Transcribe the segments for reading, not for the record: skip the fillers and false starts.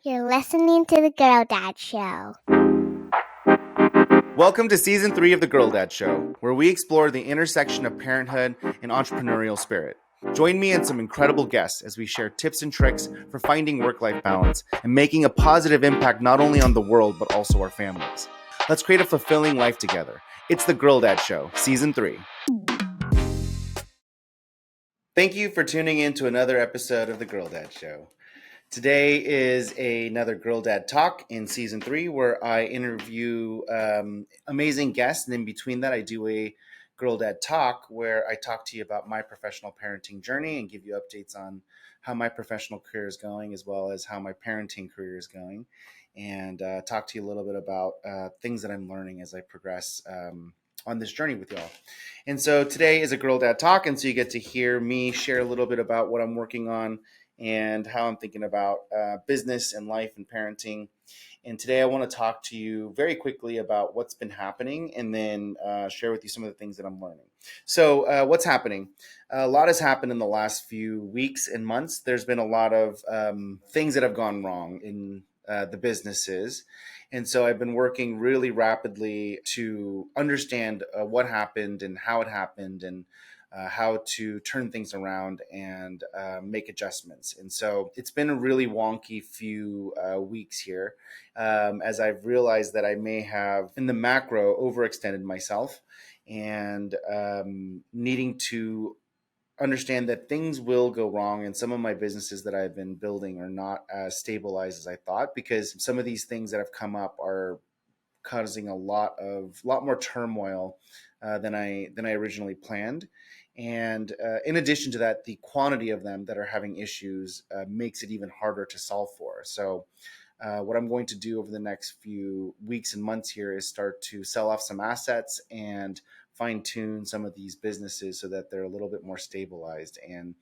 You're listening to the Girl Dad Show. Welcome to Season 3 of The Girl Dad Show, where we explore the intersection of parenthood and entrepreneurial spirit. Join me and some incredible guests as we share tips and tricks for finding work-life balance and making a positive impact not only on the world, but also our families. Let's create a fulfilling life together. It's The Girl Dad Show, Season 3. Thank you for tuning in to another episode of The Girl Dad Show. Today is another Girl Dad Talk in Season 3 where I interview amazing guests. And in between that, I do a Girl Dad Talk where I talk to you about my professional parenting journey and give you updates on how my professional career is going as well as how my parenting career is going. And talk to you a little bit about things that I'm learning as I progress on this journey with y'all. And so today is a Girl Dad Talk. And so you get to hear me share a little bit about what I'm working on and how I'm thinking about business and life and parenting. And today I want to talk to you very quickly about what's been happening and then share with you some of the things that I'm learning. So what's happening? A lot has happened in the last few weeks and months. There's been a lot of things that have gone wrong in the businesses. And so I've been working really rapidly to understand what happened and how it happened and how to turn things around and make adjustments. And so it's been a really wonky few weeks here as I've realized that I may have, in the macro, overextended myself and needing to understand that things will go wrong and some of my businesses that I've been building are not as stabilized as I thought because some of these things that have come up are causing a lot more turmoil than I originally planned. And in addition to that, the quantity of them that are having issues makes it even harder to solve for. So what I'm going to do over the next few weeks and months here is start to sell off some assets and fine tune some of these businesses so that they're a little bit more stabilized. And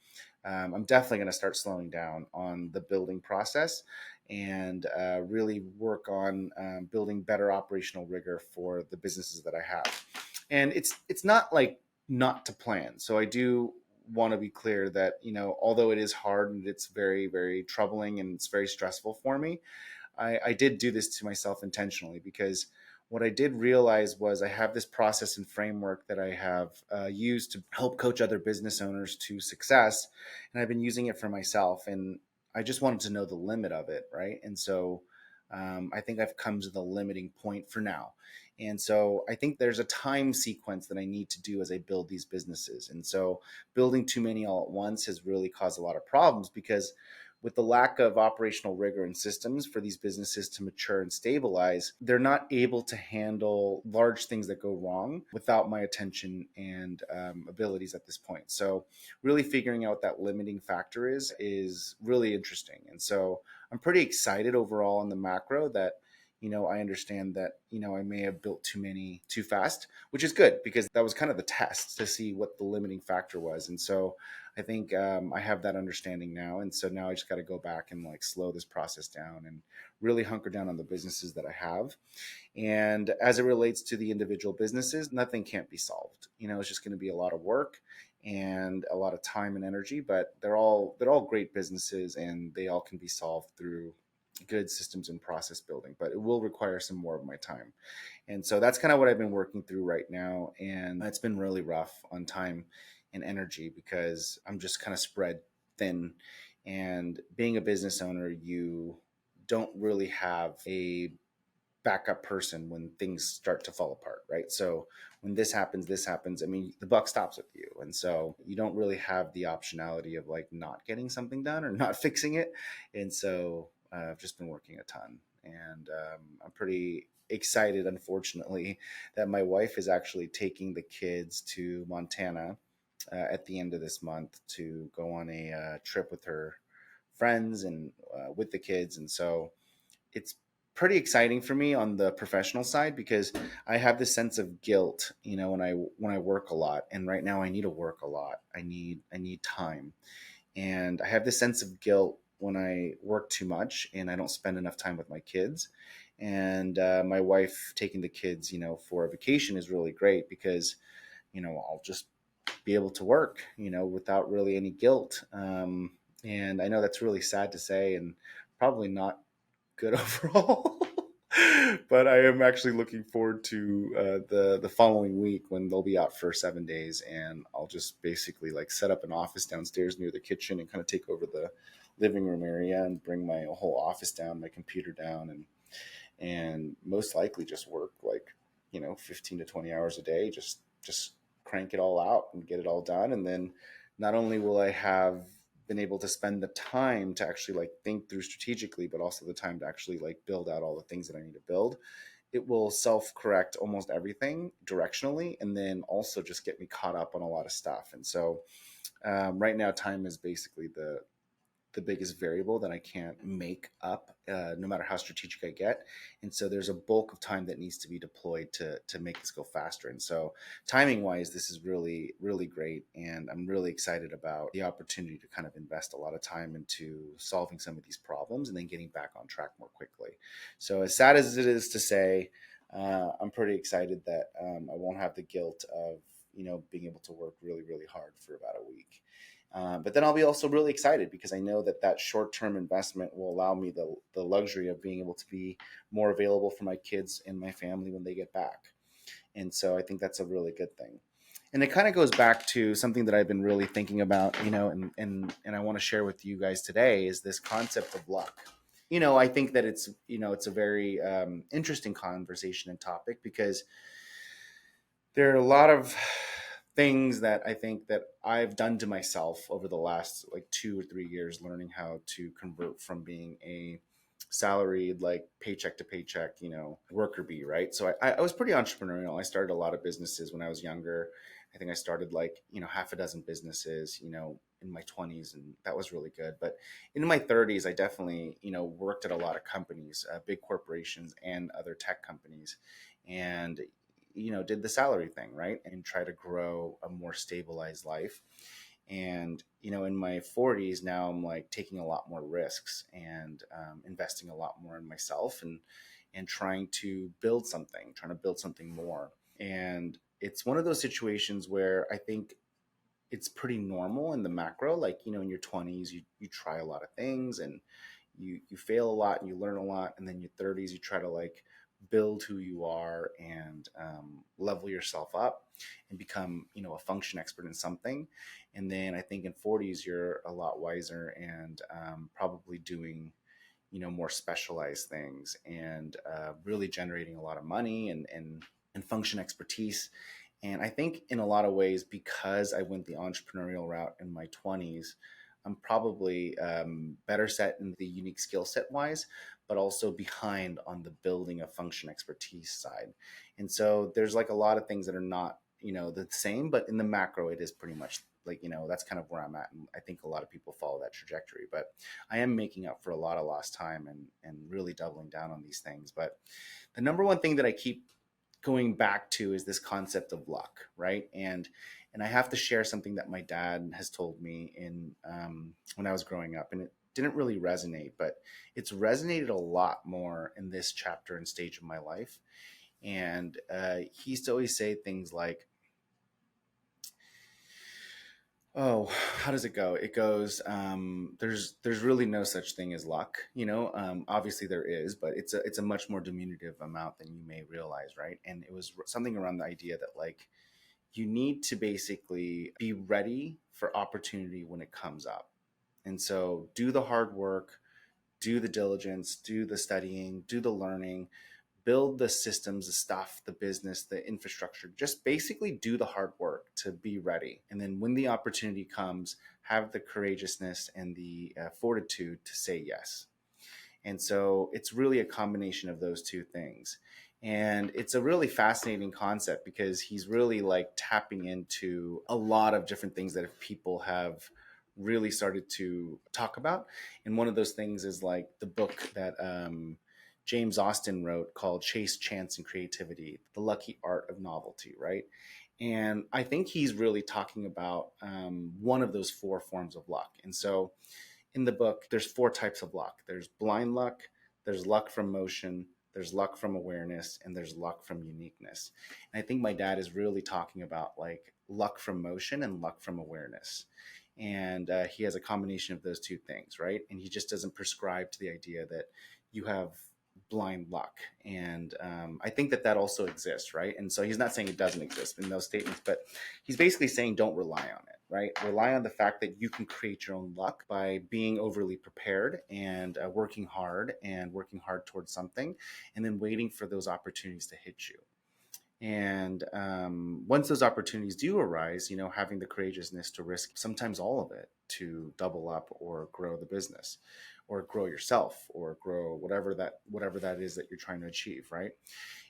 I'm definitely going to start slowing down on the building process and really work on building better operational rigor for the businesses that I have. And it's not like not to plan. So I do want to be clear that, although it is hard and it's very, very troubling and it's very stressful for me, I did do this to myself intentionally because what I did realize was I have this process and framework that I have used to help coach other business owners to success. And I've been using it for myself. And I just wanted to know the limit of it, right? And so I think I've come to the limiting point for now. And so I think there's a time sequence that I need to do as I build these businesses. And so building too many all at once has really caused a lot of problems because with the lack of operational rigor and systems for these businesses to mature and stabilize, they're not able to handle large things that go wrong without my attention and abilities at this point. So really figuring out what that limiting factor is really interesting. And so I'm pretty excited overall in the macro that I understand that, I may have built too many too fast, which is good because that was kind of the test to see what the limiting factor was. And so I think I have that understanding now. And so now I just got to go back and slow this process down and really hunker down on the businesses that I have. And as it relates to the individual businesses, nothing can't be solved. It's just going to be a lot of work and a lot of time and energy, but they're all great businesses and they all can be solved through good systems and process building, but it will require some more of my time. And so that's kind of what I've been working through right now. And it's been really rough on time and energy because I'm just kind of spread thin. And being a business owner, you don't really have a backup person when things start to fall apart, right? So when this happens, I mean, the buck stops with you. And so you don't really have the optionality of not getting something done or not fixing it. And so I've just been working a ton and I'm pretty excited, unfortunately, that my wife is actually taking the kids to Montana at the end of this month to go on a trip with her friends and with the kids. And so it's pretty exciting for me on the professional side because I have this sense of guilt, when I work a lot. And right now I need to work a lot. I need time. And I have this sense of guilt when I work too much and I don't spend enough time with my kids. And my wife taking the kids, for a vacation is really great because, I'll just be able to work, without really any guilt. And I know that's really sad to say and probably not good overall. But I am actually looking forward to the following week when they'll be out for 7 days, and I'll just basically like set up an office downstairs near the kitchen and kind of take over the living room area and bring my whole office down, my computer down, and most likely just work like 15 to 20 hours a day, just crank it all out and get it all done. And then not only will I have been able to spend the time to actually like think through strategically, but also the time to actually like build out all the things that I need to build. It will self correct almost everything directionally, and then also just get me caught up on a lot of stuff. And so right now time is basically the biggest variable that I can't make up, no matter how strategic I get. And so there's a bulk of time that needs to be deployed to make this go faster. And so timing wise, this is really, really great. And I'm really excited about the opportunity to kind of invest a lot of time into solving some of these problems and then getting back on track more quickly. So as sad as it is to say, I'm pretty excited that I won't have the guilt of, being able to work really, really hard for about a week. But then I'll be also really excited because I know that short-term investment will allow me the luxury of being able to be more available for my kids and my family when they get back. And so I think that's a really good thing. And it kind of goes back to something that I've been really thinking about, and I want to share with you guys today is this concept of luck. I think that it's a very interesting conversation and topic because there are a lot of things that I think that I've done to myself over the last like 2 or 3 years, learning how to convert from being a salaried, like paycheck to paycheck, worker bee, right? So I was pretty entrepreneurial. I started a lot of businesses when I was younger. I think I started like, half a dozen businesses, in my 20s, and that was really good. But in my 30s, I definitely, worked at a lot of companies, big corporations and other tech companies. And did the salary thing, right? And try to grow a more stabilized life. And, in my 40s now, I'm like taking a lot more risks and investing a lot more in myself and trying to build something more. And it's one of those situations where I think it's pretty normal in the macro. Like, in your 20s, you try a lot of things and you fail a lot and you learn a lot. And then your 30s, you try to like build who you are and level yourself up and become, a function expert in something. And then I think in 40s, you're a lot wiser and probably doing, more specialized things and really generating a lot of money and function expertise. And I think in a lot of ways, because I went the entrepreneurial route in my 20s, I'm probably better set in the unique skill set wise, but also behind on the building of function expertise side. And so there's like a lot of things that are not, the same, but in the macro, it is pretty much like, that's kind of where I'm at. And I think a lot of people follow that trajectory, but I am making up for a lot of lost time and really doubling down on these things. But the number one thing that I keep going back to is this concept of luck, right? And I have to share something that my dad has told me in when I was growing up, and it didn't really resonate, but it's resonated a lot more in this chapter and stage of my life. And he used to always say things like, "Oh, how does it go?" It goes, "There's really no such thing as luck, Obviously there is, but it's a much more diminutive amount than you may realize, right?" And it was something around the idea that like you need to basically be ready for opportunity when it comes up. And so do the hard work, do the diligence, do the studying, do the learning, build the systems, the stuff, the business, the infrastructure. Just basically do the hard work to be ready. And then when the opportunity comes, have the courageousness and the fortitude to say yes. And so it's really a combination of those two things. And it's a really fascinating concept because he's really like tapping into a lot of different things that people have really started to talk about. And one of those things is like the book that James Austin wrote called Chase, Chance, and Creativity, The Lucky Art of Novelty, right? And I think he's really talking about one of those four forms of luck. And so in the book, there's four types of luck. There's blind luck, there's luck from motion, there's luck from awareness, and there's luck from uniqueness. And I think my dad is really talking about like luck from motion and luck from awareness. And he has a combination of those two things, right? And he just doesn't prescribe to the idea that you have blind luck. And I think that also exists, right? And so he's not saying it doesn't exist in those statements, but he's basically saying don't rely on it, right? Rely on the fact that you can create your own luck by being overly prepared and working hard towards something, and then waiting for those opportunities to hit you. And once those opportunities do arise, having the courageousness to risk sometimes all of it to double up or grow the business or grow yourself or grow whatever that is that you're trying to achieve, right?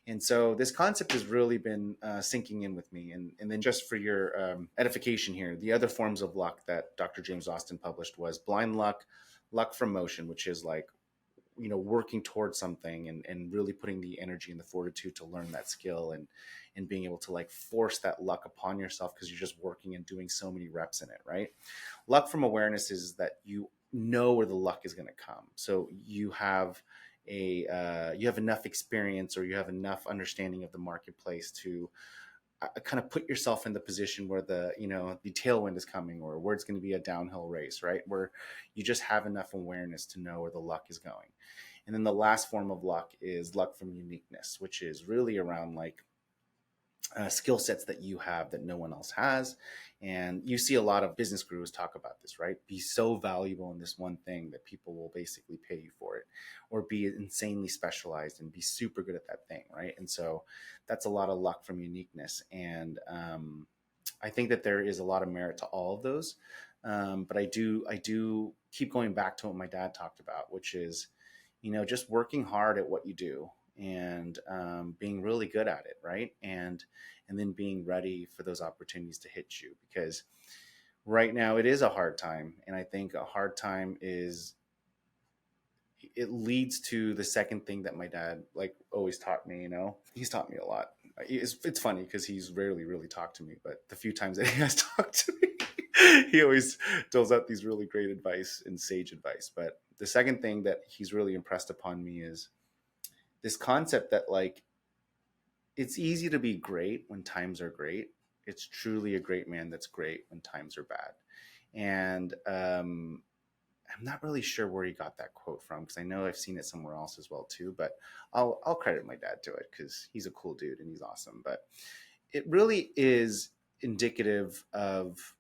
And so this concept has really been sinking in with me. And then just for your edification here, the other forms of luck that Dr. James Austin published was blind luck, luck from motion, which is like, working towards something and really putting the energy and the fortitude to learn that skill and being able to like force that luck upon yourself because you're just working and doing so many reps in it, right? Luck from awareness is that you know where the luck is going to come. So you have you have enough experience or you have enough understanding of the marketplace to kind of put yourself in the position where the tailwind is coming or where it's going to be a downhill race, right? Where you just have enough awareness to know where the luck is going. And then the last form of luck is luck from uniqueness, which is really around like skill sets that you have that no one else has. And you see a lot of business gurus talk about this, right? Be so valuable in this one thing that people will basically pay you for it, or be insanely specialized and be super good at that thing, right? And so that's a lot of luck from uniqueness. And I think that there is a lot of merit to all of those. But I do keep going back to what my dad talked about, which is, just working hard at what you do and being really good at it, right? And then being ready for those opportunities to hit you, because right now it is a hard time. And I think a hard time it leads to the second thing that my dad like always taught me. He's taught me a lot. It's funny because he's rarely really talked to me, but the few times that he has talked to me, he always doles out these really great advice and sage advice. But the second thing that he's really impressed upon me is this concept that like, it's easy to be great when times are great. It's truly a great man that's great when times are bad. And I'm not really sure where he got that quote from, because I know I've seen it somewhere else as well too, but I'll credit my dad to it because he's a cool dude and he's awesome. But it really is indicative of,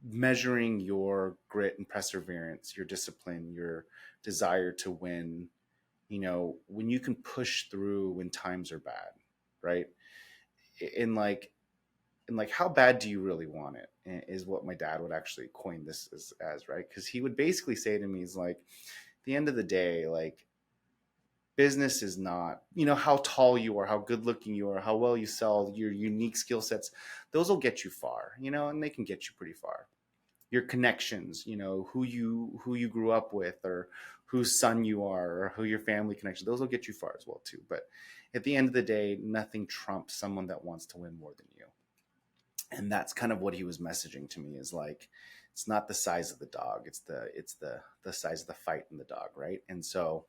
measuring your grit and perseverance, your discipline, your desire to win, when you can push through when times are bad, right? And like how bad do you really want it, is what my dad would actually coin this as, right? Because he would basically say to me, he's like, at the end of the day, like, business is not, how tall you are, how good looking you are, how well you sell, your unique skill sets, those will get you far, and they can get you pretty far. Your connections, who you grew up with, or whose son you are, or who your family connection, those will get you far as well too. But at the end of the day, nothing trumps someone that wants to win more than you. And that's kind of what he was messaging to me, is like, it's not the size of the dog, it's the size of the fight in the dog, right? And so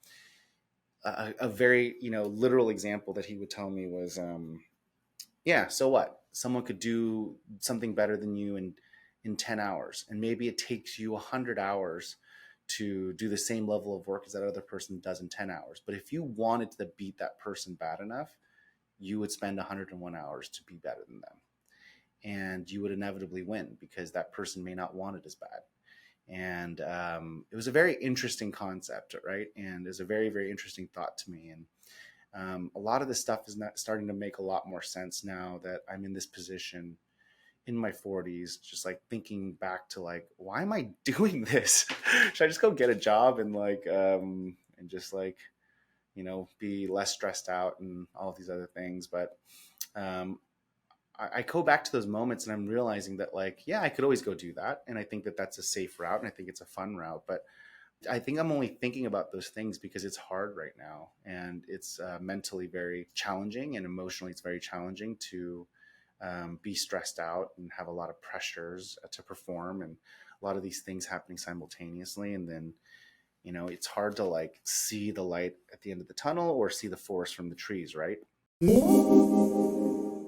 a very literal example that he would tell me was so what, someone could do something better than you in 10 hours, and maybe it takes you 100 hours to do the same level of work as that other person does in 10 hours. But if you wanted to beat that person bad enough, you would spend 101 hours to be better than them, and you would inevitably win because that person may not want it as bad. And it was a very interesting concept, right? And it's a very, very interesting thought to me. And a lot of this stuff is not starting to make a lot more sense now that I'm in this position in my 40s, just like thinking back to like, why am I doing this? Should I just go get a job and like, and just like, be less stressed out and all of these other things? But I go back to those moments and I'm realizing that like, yeah, I could always go do that. And I think that that's a safe route and I think it's a fun route. But I think I'm only thinking about those things because it's hard right now. And it's mentally very challenging, and emotionally it's very challenging to be stressed out and have a lot of pressures to perform, and a lot of these things happening simultaneously. And then, it's hard to like see the light at the end of the tunnel or see the forest from the trees, right?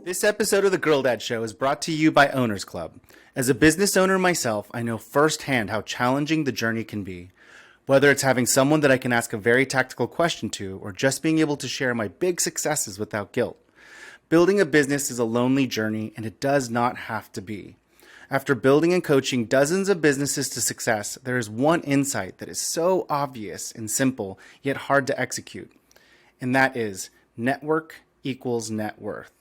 This episode of The Girl Dad Show is brought to you by Owners Club. As a business owner myself, I know firsthand how challenging the journey can be. Whether it's having someone that I can ask a very tactical question to, or just being able to share my big successes without guilt. Building a business is a lonely journey, and it does not have to be. After building and coaching dozens of businesses to success, there is one insight that is so obvious and simple, yet hard to execute. And that is network equals net worth.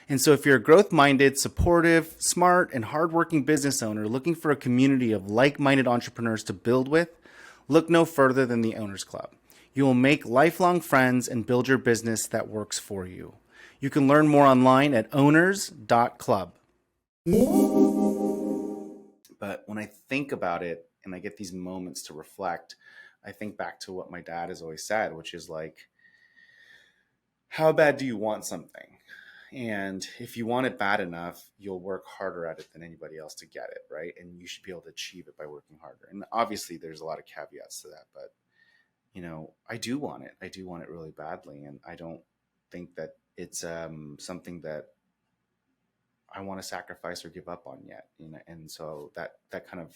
And so, if you're a growth minded, supportive, smart, and hardworking business owner looking for a community of like minded entrepreneurs to build with, look no further than the Owners Club. You will make lifelong friends and build your business that works for you. You can learn more online at owners.club. But when I think about it and I get these moments to reflect, I think back to what my dad has always said, which is like, how bad do you want something? And if you want it bad enough, you'll work harder at it than anybody else to get it, right? And you should be able to achieve it by working harder. And obviously, there's a lot of caveats to that, but I do want it. I do want it really badly, and I don't think that it's something that I want to sacrifice or give up on yet. And so that kind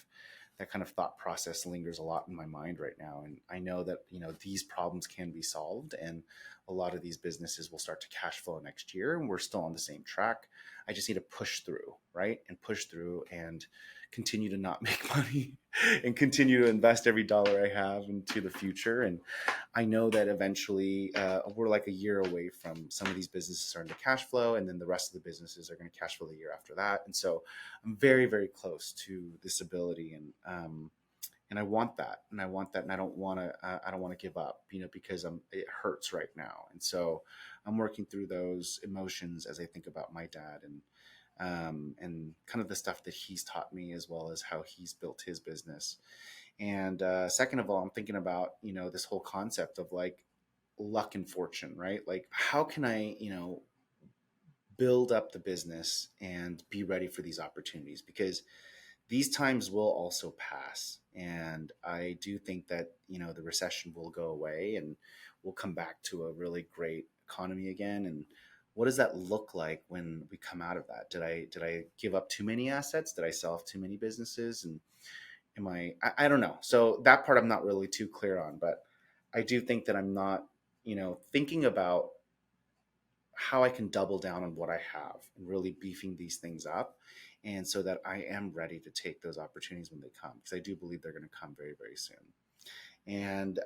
of thought process lingers a lot in my mind right now. And I know that, these problems can be solved, and a lot of these businesses will start to cash flow next year, and we're still on the same track. I just need to push through, right? And push through and continue to not make money and continue to invest every dollar I have into the future. And I know that eventually we're like a year away from some of these businesses starting to cash flow, and then the rest of the businesses are going to cash flow the year after that. And so I'm very, very close to this ability, and I want that, and I don't want to give up, because it hurts right now. And so I'm working through those emotions as I think about my dad and kind of the stuff that he's taught me, as well as how he's built his business. And second of all, I'm thinking about, this whole concept of like luck and fortune, right? Like, how can I, build up the business and be ready for these opportunities? Because these times will also pass. And I do think that, the recession will go away and we'll come back to a really great economy again. And what does that look like when we come out of that? Did I give up too many assets? Did I sell off too many businesses? And I don't know. So that part I'm not really too clear on, but I do think that I'm not, thinking about how I can double down on what I have and really beefing these things up. And so that I am ready to take those opportunities when they come, because I do believe they're going to come very, very soon. And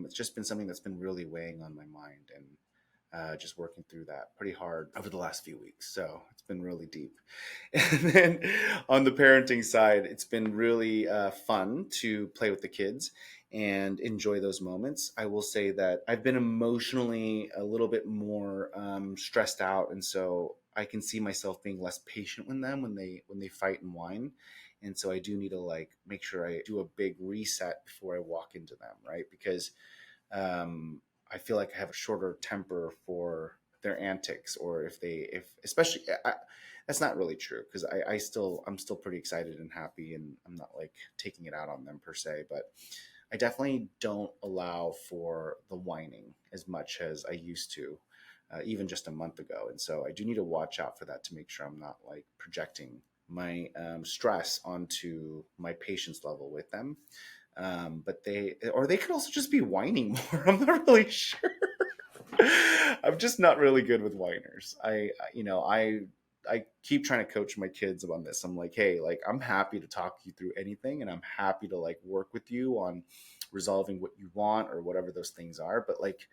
it's just been something that's been really weighing on my mind, and just working through that pretty hard over the last few weeks. So it's been really deep. And then on the parenting side, it's been really fun to play with the kids and enjoy those moments. I will say that I've been emotionally a little bit more stressed out. And so I can see myself being less patient with them when they fight and whine. And so I do need to like make sure I do a big reset before I walk into them, right? Because I feel like I have a shorter temper for their antics, or if especially, that's not really true, because I'm still pretty excited and happy, and I'm not like taking it out on them per se, but I definitely don't allow for the whining as much as I used to, even just a month ago. And so I do need to watch out for that to make sure I'm not like projecting my stress onto my patience level with them. But they could also just be whining more. I'm not really sure. I'm just not really good with whiners. I keep trying to coach my kids on this. I'm like, hey, like, I'm happy to talk you through anything, and I'm happy to like work with you on resolving what you want or whatever those things are. But like,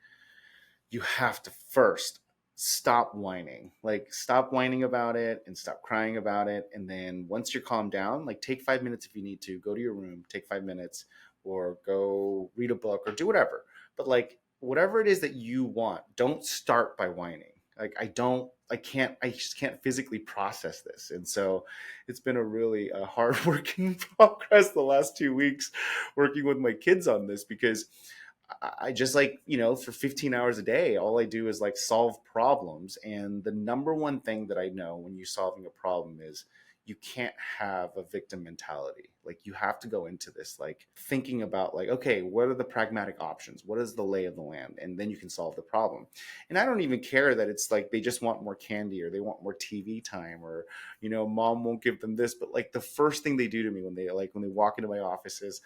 you have to first stop whining. Like, stop whining about it and stop crying about it. And then once you're calmed down, like, take 5 minutes if you need to, go to your room, take 5 minutes, or go read a book or do whatever. But like, whatever it is that you want, don't start by whining. Like, I just can't physically process this. And so it's been a really hard working progress the last 2 weeks working with my kids on this, because I just like, for 15 hours a day, all I do is like solve problems. And the number one thing that I know when you're solving a problem is you can't have a victim mentality. Like, you have to go into this, like, thinking about like, okay, what are the pragmatic options? What is the lay of the land? And then you can solve the problem. And I don't even care that it's like, they just want more candy, or they want more TV time, or, mom won't give them this. But like, the first thing they do to me when they walk into my office is,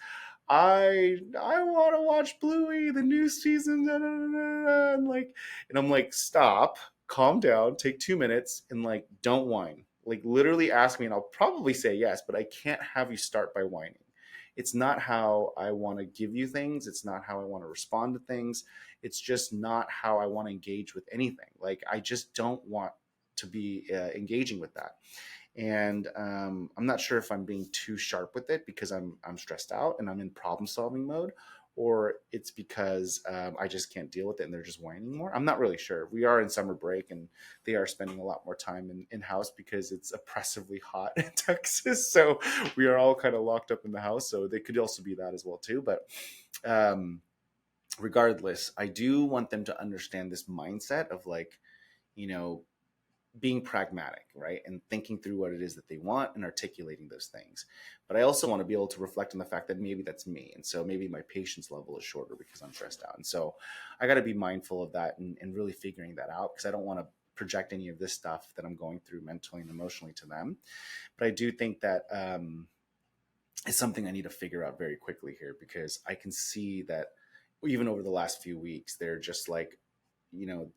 I want to watch Bluey, the new season, da, da, da, da, da," and I'm like, stop, calm down, take 2 minutes, and like, don't whine. Like, literally ask me, and I'll probably say yes, but I can't have you start by whining. It's not how I want to give you things. It's not how I want to respond to things. It's just not how I want to engage with anything. Like, I just don't want to be engaging with that. And I'm not sure if I'm being too sharp with it because I'm stressed out and I'm in problem solving mode, or it's because I just can't deal with it and they're just whining more. I'm not really sure. We are in summer break and they are spending a lot more time in house because it's oppressively hot in Texas. So we are all kind of locked up in the house. So they could also be that as well too. But um, regardless, I do want them to understand this mindset of like, you know, being pragmatic, right? And thinking through what it is that they want and articulating those things. But I also want to be able to reflect on the fact that maybe that's me. And so maybe my patience level is shorter because I'm stressed out. And so I got to be mindful of that and really figuring that out because I don't want to project any of this stuff that I'm going through mentally and emotionally to them. But I do think that it's something I need to figure out very quickly here because I can see that even over the last few weeks, they're just like,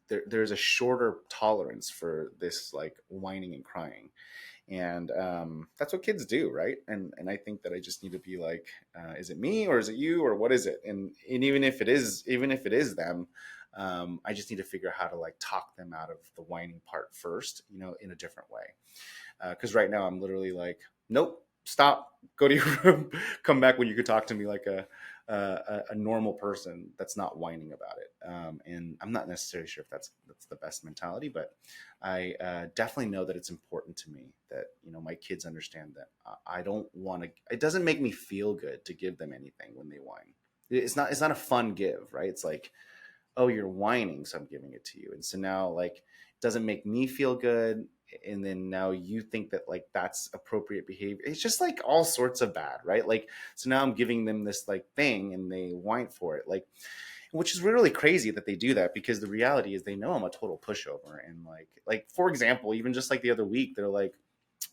there's a shorter tolerance for this like whining and crying, and that's what kids do, right? And I think that I just need to be like, is it me or is it you or what is it? And even if it is them, I just need to figure out how to like talk them out of the whining part first, in a different way. Because right now I'm literally like, nope, stop, go to your room, come back when you could talk to me like a normal person that's not whining about it. And I'm not necessarily sure if that's the best mentality, but I definitely know that it's important to me that my kids understand that I don't want to. It doesn't make me feel good to give them anything when they whine. It's not a fun give, right? It's like, oh, you're whining, so I'm giving it to you. And so now like it doesn't make me feel good. And then now you think that like that's appropriate behavior. It's just like all sorts of bad, right? Like, so now I'm giving them this like thing and they whine for it. Like, which is really crazy that they do that because the reality is they know I'm a total pushover. And like for example, even just like the other week, they're like,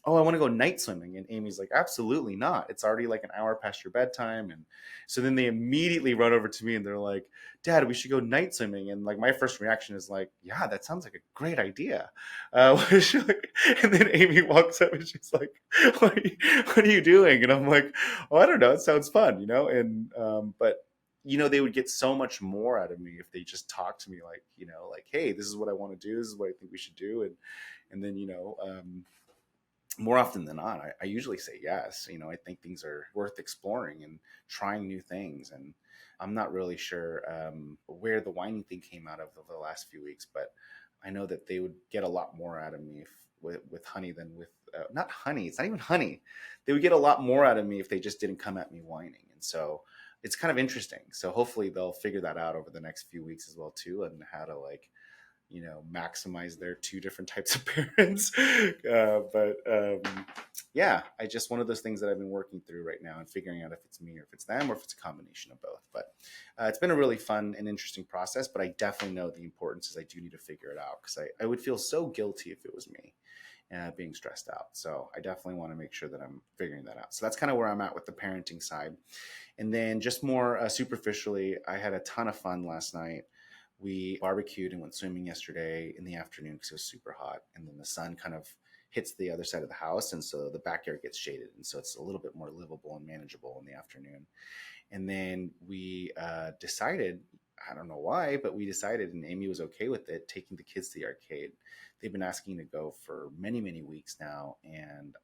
oh, I want to go night swimming. And Amy's like, absolutely not. It's already like an hour past your bedtime. And so then they immediately run over to me and they're like, Dad, we should go night swimming. And like my first reaction is like, yeah, that sounds like a great idea. And then Amy walks up and she's like, what are you doing? And I'm like, oh, I don't know. It sounds fun, And, but they would get so much more out of me if they just talked to me like, hey, this is what I want to do. This is what I think we should do. And then, more often than not, I usually say yes. I think things are worth exploring and trying new things. And I'm not really sure where the whining thing came out of over the last few weeks, but I know that they would get a lot more out of me with honey than with not honey. It's not even honey. They would get a lot more out of me if they just didn't come at me whining. And so it's kind of interesting. So hopefully they'll figure that out over the next few weeks as well too, and how to like maximize their two different types of parents. But yeah, I just one of those things that I've been working through right now and figuring out if it's me or if it's them or if it's a combination of both. But it's been a really fun and interesting process, but I definitely know the importance is I do need to figure it out because I would feel so guilty if it was me being stressed out. So I definitely want to make sure that I'm figuring that out. So that's kind of where I'm at with the parenting side. And then just more superficially, I had a ton of fun last night. We barbecued and went swimming yesterday in the afternoon because it was super hot. And then the sun kind of hits the other side of the house. And so the backyard gets shaded. And so it's a little bit more livable and manageable in the afternoon. And then we decided, I don't know why, but we decided, and Amy was okay with it, taking the kids to the arcade. They've been asking to go for many, many weeks now. And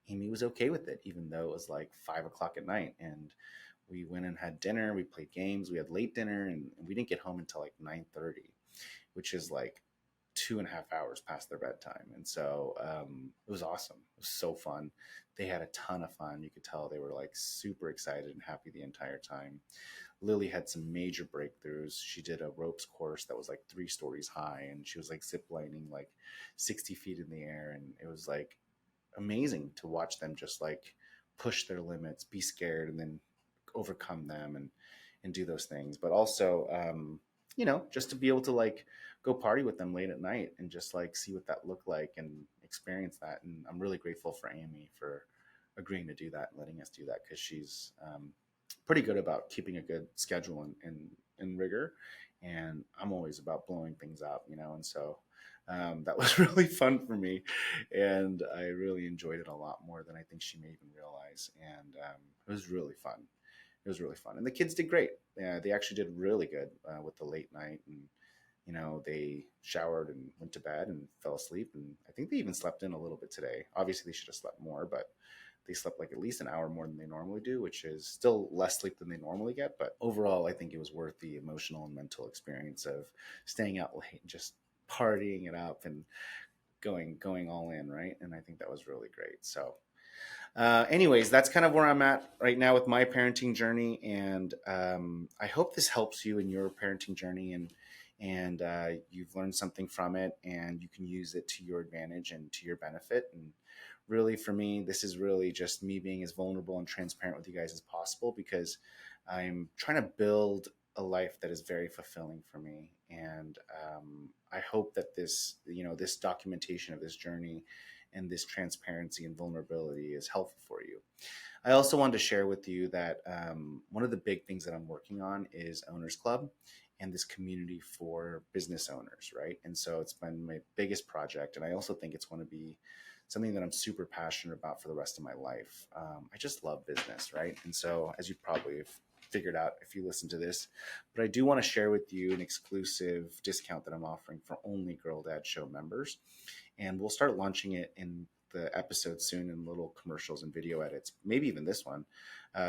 Amy was okay with it, even though it was like 5 o'clock at night. And we went and had dinner. We played games. We had late dinner, and we didn't get home until like 9:30, which is like 2.5 hours past their bedtime. And so it was awesome. It was so fun. They had a ton of fun. You could tell they were like super excited and happy the entire time. Lily had some major breakthroughs. She did a ropes course that was like 3 stories high, and she was like zip lining like 60 feet in the air. And it was like amazing to watch them just like push their limits, be scared, and then overcome them and do those things. But also, just to be able to like go party with them late at night and just like see what that looked like and experience that. And I'm really grateful for Amy for agreeing to do that and letting us do that because she's pretty good about keeping a good schedule and rigor. And I'm always about blowing things up, and so that was really fun for me. And I really enjoyed it a lot more than I think she may even realize. And it was really fun. It was really fun. And the kids did great. Yeah, they actually did really good with the late night. And they showered and went to bed and fell asleep. And I think they even slept in a little bit today. Obviously, they should have slept more, but they slept like at least an hour more than they normally do, which is still less sleep than they normally get. But overall, I think it was worth the emotional and mental experience of staying out late and just partying it up and going all in, right? And I think that was really great. So anyways, that's kind of where I'm at right now with my parenting journey, and I hope this helps you in your parenting journey, and you've learned something from it, and you can use it to your advantage and to your benefit. And really, for me, this is really just me being as vulnerable and transparent with you guys as possible, because I'm trying to build a life that is very fulfilling for me, and I hope that this documentation of this journey and this transparency and vulnerability is helpful for you. I also wanted to share with you that one of the big things that I'm working on is Owners Club and this community for business owners, right? And so it's been my biggest project, and I also think it's going to be something that I'm super passionate about for the rest of my life. I just love business, right? And so, as you probably have figured out if you listen to this, but I do want to share with you an exclusive discount that I'm offering for only Girl Dad Show members. And we'll start launching it in the episode soon in little commercials and video edits, maybe even this one,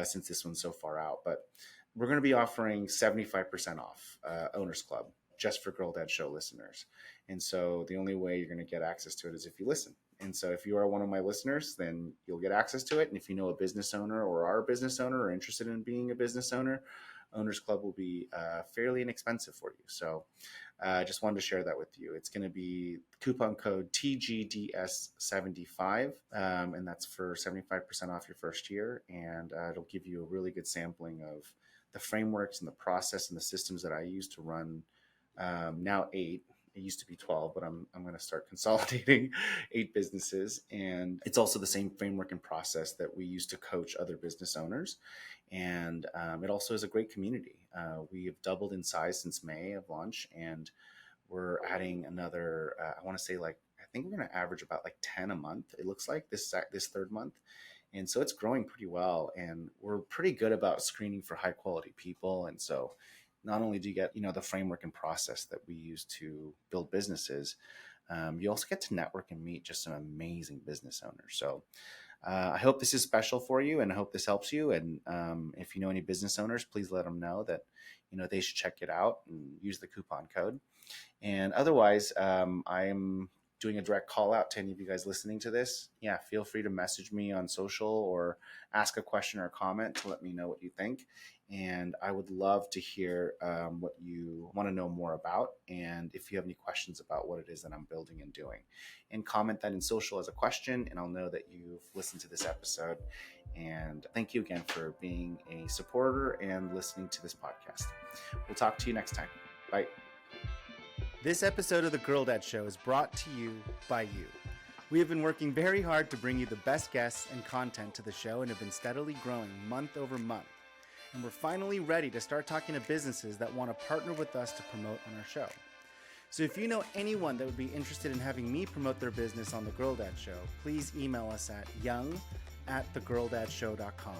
since this one's so far out. But we're going to be offering 75% off Owners Club just for Girl Dad Show listeners. And so the only way you're going to get access to it is if you listen. And so if you are one of my listeners, then you'll get access to it. And if you know a business owner or are a business owner or interested in being a business owner, Owners Club will be fairly inexpensive for you. So I just wanted to share that with you. It's going to be coupon code TGDS75, and that's for 75% off your first year. And it'll give you a really good sampling of the frameworks and the process and the systems that I use to run now 8. It used to be 12, but I'm going to start consolidating 8 businesses. And it's also the same framework and process that we use to coach other business owners. And it also is a great community. We have doubled in size since May of launch, and we're adding another, I want to say I think we're going to average about 10 a month. It looks like this third month. And so it's growing pretty well. And we're pretty good about screening for high quality people. And so not only do you get, the framework and process that we use to build businesses, you also get to network and meet just some amazing business owners. So I hope this is special for you, and I hope this helps you. And if you know any business owners, please let them know that, they should check it out and use the coupon code. And otherwise, I'm doing a direct call out to any of you guys listening to this. Yeah, feel free to message me on social or ask a question or a comment to let me know what you think. And I would love to hear what you want to know more about. And if you have any questions about what it is that I'm building and doing, and comment that in social as a question, and I'll know that you've listened to this episode. And thank you again for being a supporter and listening to this podcast. We'll talk to you next time. Bye. This episode of The Girl Dad Show is brought to you by you. We have been working very hard to bring you the best guests and content to the show, and have been steadily growing month over month. And we're finally ready to start talking to businesses that want to partner with us to promote on our show. So if you know anyone that would be interested in having me promote their business on The Girl Dad Show, please email us at young@thegirldadshow.com.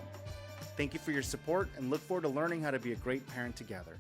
Thank you for your support, and look forward to learning how to be a great parent together.